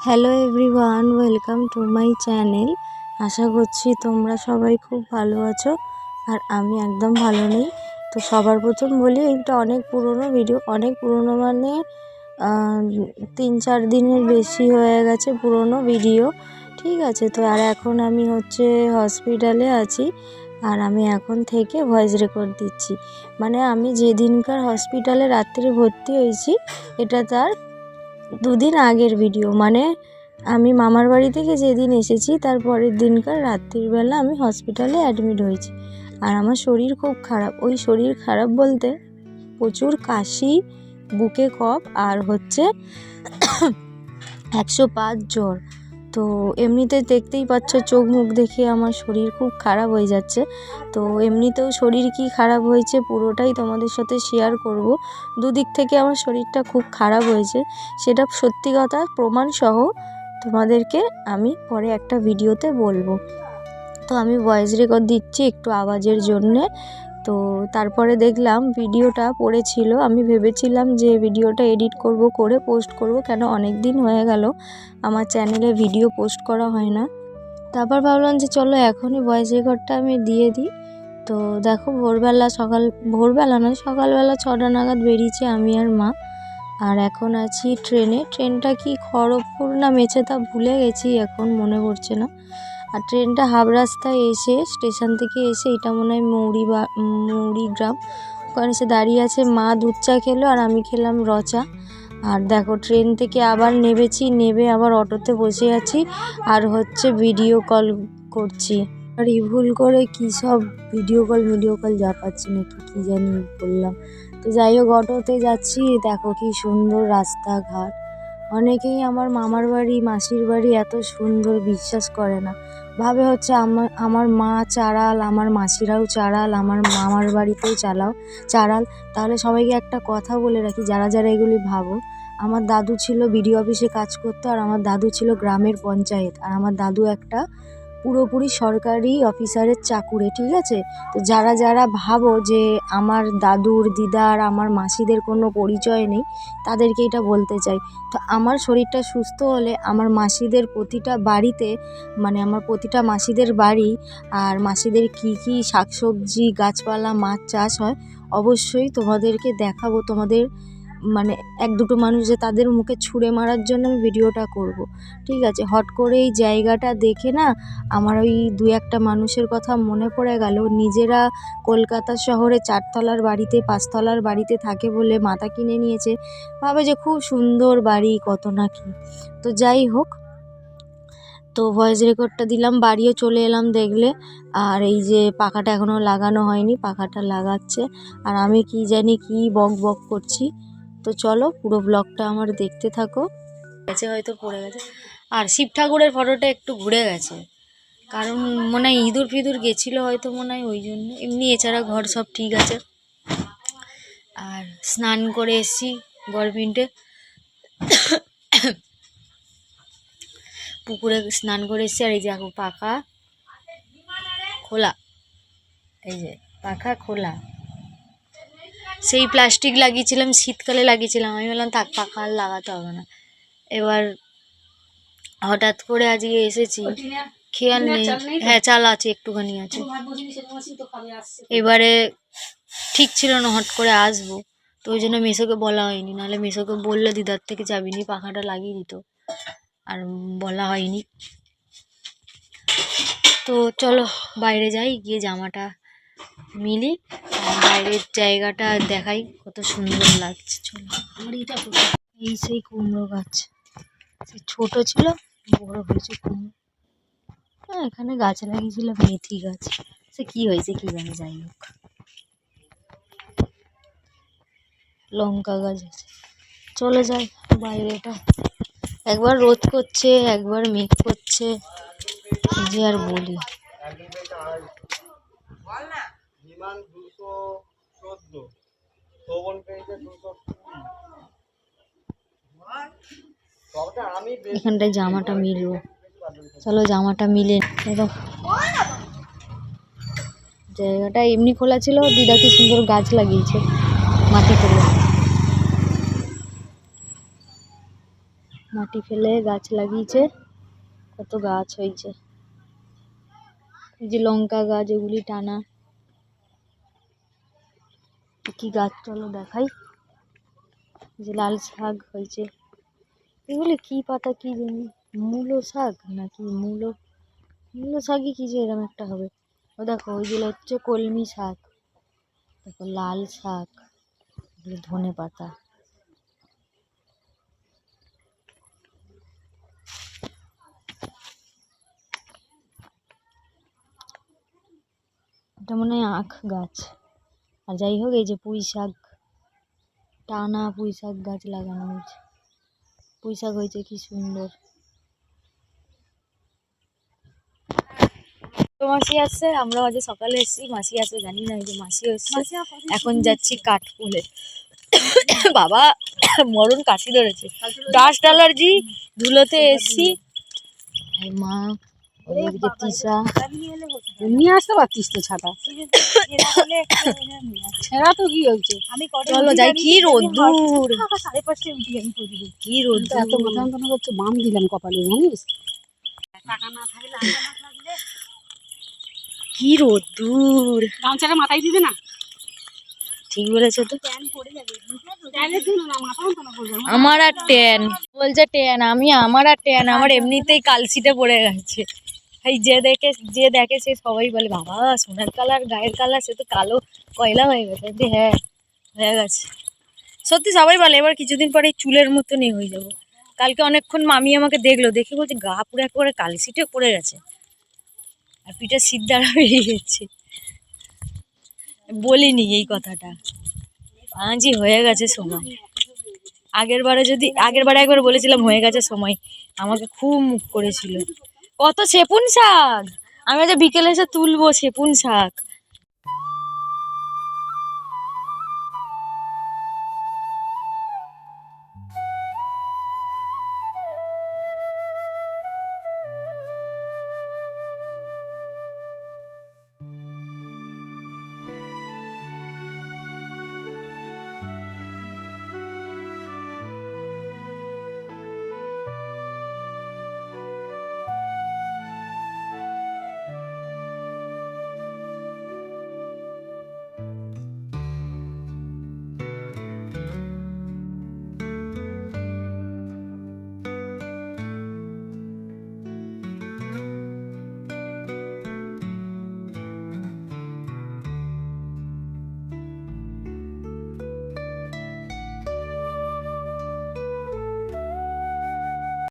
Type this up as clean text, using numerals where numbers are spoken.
Hello everyone, welcome to my channel. আশা করছি তোমরা সবাই খুব ভালো আছো আর আমি একদম ভালো নেই। তো সবার প্রথম বলি, এইটা অনেক পুরনো ভিডিও, অনেক পুরনো মানে 3-4 দিনের বেশি হয়ে গেছে পুরনো ভিডিও, ঠিক আছে। তো আর এখন আমি হসপিটালে আছি আর আমি এখন থেকে ভয়েস রেকর্ড দিচ্ছি। মানে আমি যেদিনকার হসপিটালে রাত্রে ভর্তি হয়েছি এটা তার 2 দিন আগের ভিডিও। মানে আমি মামার বাড়ি থেকে যেদিন এসেছি তার পরের দিনকার রাত্রিবেলা আমি হসপিটালে অ্যাডমিট হয়েছি। আর আমার শরীর খুব খারাপ। ওই শরীর খারাপ বলতে প্রচুর কাশি, বুকে কফ আর 105 জ্বর। তো এমনিতে দেখতেই পাচ্ছ, চোখ মুখ দেখে আমার শরীর খুব খারাপ হয়ে যাচ্ছে। তো এমনিতেও শরীর কি খারাপ হয়েছে পুরোটাই তোমাদের সাথে শেয়ার করব। দুদিক থেকে আমার শরীরটা খুব খারাপ হয়েছে, সেটা সত্যি কথা প্রমাণ সহ তোমাদেরকে আমি পরে একটা ভিডিওতে বলবো। তো আমি ভয়েস রেকর্ড দিচ্ছি একটু আওয়াজের জন্যে। তো তারপরে দেখলাম ভিডিওটা পড়েছিল, আমি ভেবেছিলাম যে ভিডিওটা এডিট করব, করে পোস্ট করব, কেন অনেক দিন হয়ে গেল আমার চ্যানেলে ভিডিও পোস্ট করা হয় না। তারপর ভাবলাম যে চলো এখনই ভয়েস রেকর্ডটা আমি দিয়ে দিই। তো দেখো ভোরবেলা নয়, সকালবেলা 6টা নাগাদ বেরিয়েছি আমি আর মা। আর এখন আছি ট্রেনে। ট্রেনটা কি খড়গপুর না মেছেদা ভুলে গেছি, এখন মনে পড়ছে না। আর ট্রেনটা হাফ রাস্তায় এসে, স্টেশন থেকে এসে, এটা মনে হয় মৌরি গ্রাম, ওখানে এসে দাঁড়িয়ে আছে। মা দুধ চা খেলো আর আমি খেলাম রচা। আর দেখো ট্রেন থেকে আবার নেমে আবার অটোতে বসে আছি আর ভিডিও কল করছি। আর ভুল করে কী সব ভিডিও কল যা পাচ্ছি নাকি কী জানি বললাম। তো যাই হোক, অটোতে যাচ্ছি, দেখো কি সুন্দর রাস্তাঘাট। অনেকেই আমার মামার বাড়ি মাসির বাড়ি এত সুন্দর বিশ্বাস করে না, ভাবে আমার মা চারাল, আমার মাসিরাও চারাল, আমার মামার বাড়িতেও চারাল। তাহলে সবাইকে একটা কথা বলে রাখি, যারা যারা এগুলি ভাবো, আমার দাদু ছিল বিডিও অফিসে কাজ করতো, আর আমার দাদু ছিল গ্রামের পঞ্চায়েত, আর আমার দাদু একটা পুরোপুরি সরকারি অফিসারের চাকুরে, ঠিক আছে। তো যারা যারা ভাবো যে আমার দাদুর দিদার আমার মাসিদের কোনো পরিচয় নেই, তাদেরকে এটা বলতে চাই। তো আমার শরীরটা সুস্থ হলে আমার মাসিদের প্রতিটা বাড়িতে, মানে আমার প্রতিটা মাসিদের বাড়ি আর মাসিদের কি কি শাকসবজি গাছপালা মাছ চাষ হয় অবশ্যই তোমাদেরকে দেখাবো। তোমাদের মানে 1-2 মানুষ যে তাদের মুখে ছুঁড়ে মারার জন্য আমি ভিডিওটা করব, ঠিক আছে। হট করে এই জায়গাটা দেখে না আমার ওই 2-1টা মানুষের কথা মনে পড়ে গেল। নিজেরা কলকাতা শহরে 4 তলার বাড়িতে 5 তলার বাড়িতে থাকে বলে মাথা কিনে নিয়েছে, ভাবে যে খুব সুন্দর বাড়ি কত না কি। তো যাই হোক, তো ভয়েস রেকর্ডটা দিলাম, বাড়িও চলে এলাম দেখলে। আর এই যে পাখাটা এখনও লাগানো হয়নি, পাখাটা লাগাচ্ছে। আর আমি কি জানি কি বক বক করছি। তো চলো পুরো ব্লগটা আমার দেখতে থাকো। গেছে হয়তো পড়ে গেছে। আর শিব ঠাকুরের ফটোটা একটু ঘুরে গেছে, কারণ মনে হয় ইঁদুর ফিঁদুর গেছিলো হয়তো, মনে হয় ওই জন্য। এমনি এছাড়া ঘর সব ঠিক আছে। আর স্নান করে এসেছি গড়পিন্টে, পুকুরে স্নান করে এসেছি। আর এই যে পাখা খোলা, এই যে পাখা খোলা। সেই প্লাস্টিক লাগিয়েছিলাম, শীতকালে লাগিয়েছিলাম, আমি বললাম থাক পাখা আর লাগাতে হবে না। এবার হঠাৎ করে আজকে এসেছি, খেয়াল নেই। হ্যাঁ চাল আছে, একটুখানি আছে। এবারে ঠিক ছিল না, হট করে আসবো, তো ওই জন্য মেসোকে বলা হয়নি, নাহলে মেসোকে বললে দিদার থেকে চাবি নিয়ে পাখাটা লাগিয়ে দিত, আর বলা হয়নি। তো চলো বাইরে যাই, গিয়ে জামাটা মিলি, বাইরের জায়গাটা দেখাই কত সুন্দর লাগছে। চলো, এই সেই কুমড়ো গাছ, ছোট ছিল বড় হয়েছে কুমড়ো। হ্যাঁ এখানে গাছ লাগিয়েছিলাম মেথি গাছ, সে কি হয়েছে কি জানি। যাই হোক, লঙ্কা গাছ আছে। চলে যাই বাইরেটা, একবার রোদ করছে একবার মেঘ করছে, যে আর বলি। এখানটায় জামাটা মিলবো, চলো জামাটা মিলে। জায়গাটা এমনি খোলা ছিল, দিদা কি সুন্দর গাছ লাগিয়েছে মাটি মাটি ফেলে গাছ লাগিয়েছে, কত গাছ হয়েছে। এই যে লঙ্কা গাছ, এগুলি টানা। কি গাছ চলো দেখাই। যে লাল শাক হয়েছে, এগুলি কি পাতা কি জানি, মূলো শাক নাকি মূলো শাকই কি যে এরকম একটা হবে। ও দেখো ওইগুলো হচ্ছে কলমি শাক, দেখো লাল শাক, ধনে পাতা। এটা মনে হয় আখ গাছ। আর যাই হোক, এই যে পুঁই শাক, টানা পুঁই শাক গাছ লাগানো হয়েছে। পুঁই শাক হয়েছে কি সুন্দর। তো মাসি আসছে, আমরা আজ সকালে এসেছি, মাসি আসবে জানি না। এই যে মাসি এসছে, এখন যাচ্ছি কাঠফুলে। বাবা মরণ কাশি ধরেছে, ডাস্ট অ্যালার্জি, ধুলোতে এসছি। মা ওদিকে তিশা নিয়ে আসতে পারতিস তো ছাতা, ছেঁড়া তো কি হয়েছে। চলো যাই। কি রোদ্দুর, 5:30 উঠি আমি প্রতিদিন। কি রোদ্দুর, এত মাথা যন্ত্রণা করছে, বাম দিলাম কপালে জানিস। টাকা না থাকলে কি রোদ্দুর। গামছাটা মাথায় দিবে না, ঠিক বলেছো তো। মাথা যন্ত্রণা করবে। আমার আর ট্যান বলছে, ট্যান আমি, আমার আর ট্যান, আমার এমনিতেই কালশিটে পড়ে গেছে। এই যে দেখে সে সবাই বলে বাবা সোনার কালার গায়ের কালার, সে তো কালো কয়লা হয়ে গেছে। হ্যাঁ হয়ে গেছে সত্যি, সবাই বলে। এবার কিছুদিন পরে চুলের মতনই হয়ে যাবো। কালকে অনেকক্ষণ মামি আমাকে দেখলো, দেখে বলছে গা পুরো একেবারে কালশিটে পড়ে গেছে, আর পিঠে সিদ্ধারা বেরিয়ে গেছে। বলিনি এই কথাটা, আজই হয়ে গেছে সময়। আগের বারে একবার বলেছিলাম হয়ে গেছে সময়, আমাকে খুব মুখ করেছিল। কত সেপুন শাক, আমি যে বিকেলে এসে তুলবো সেপুন শাক।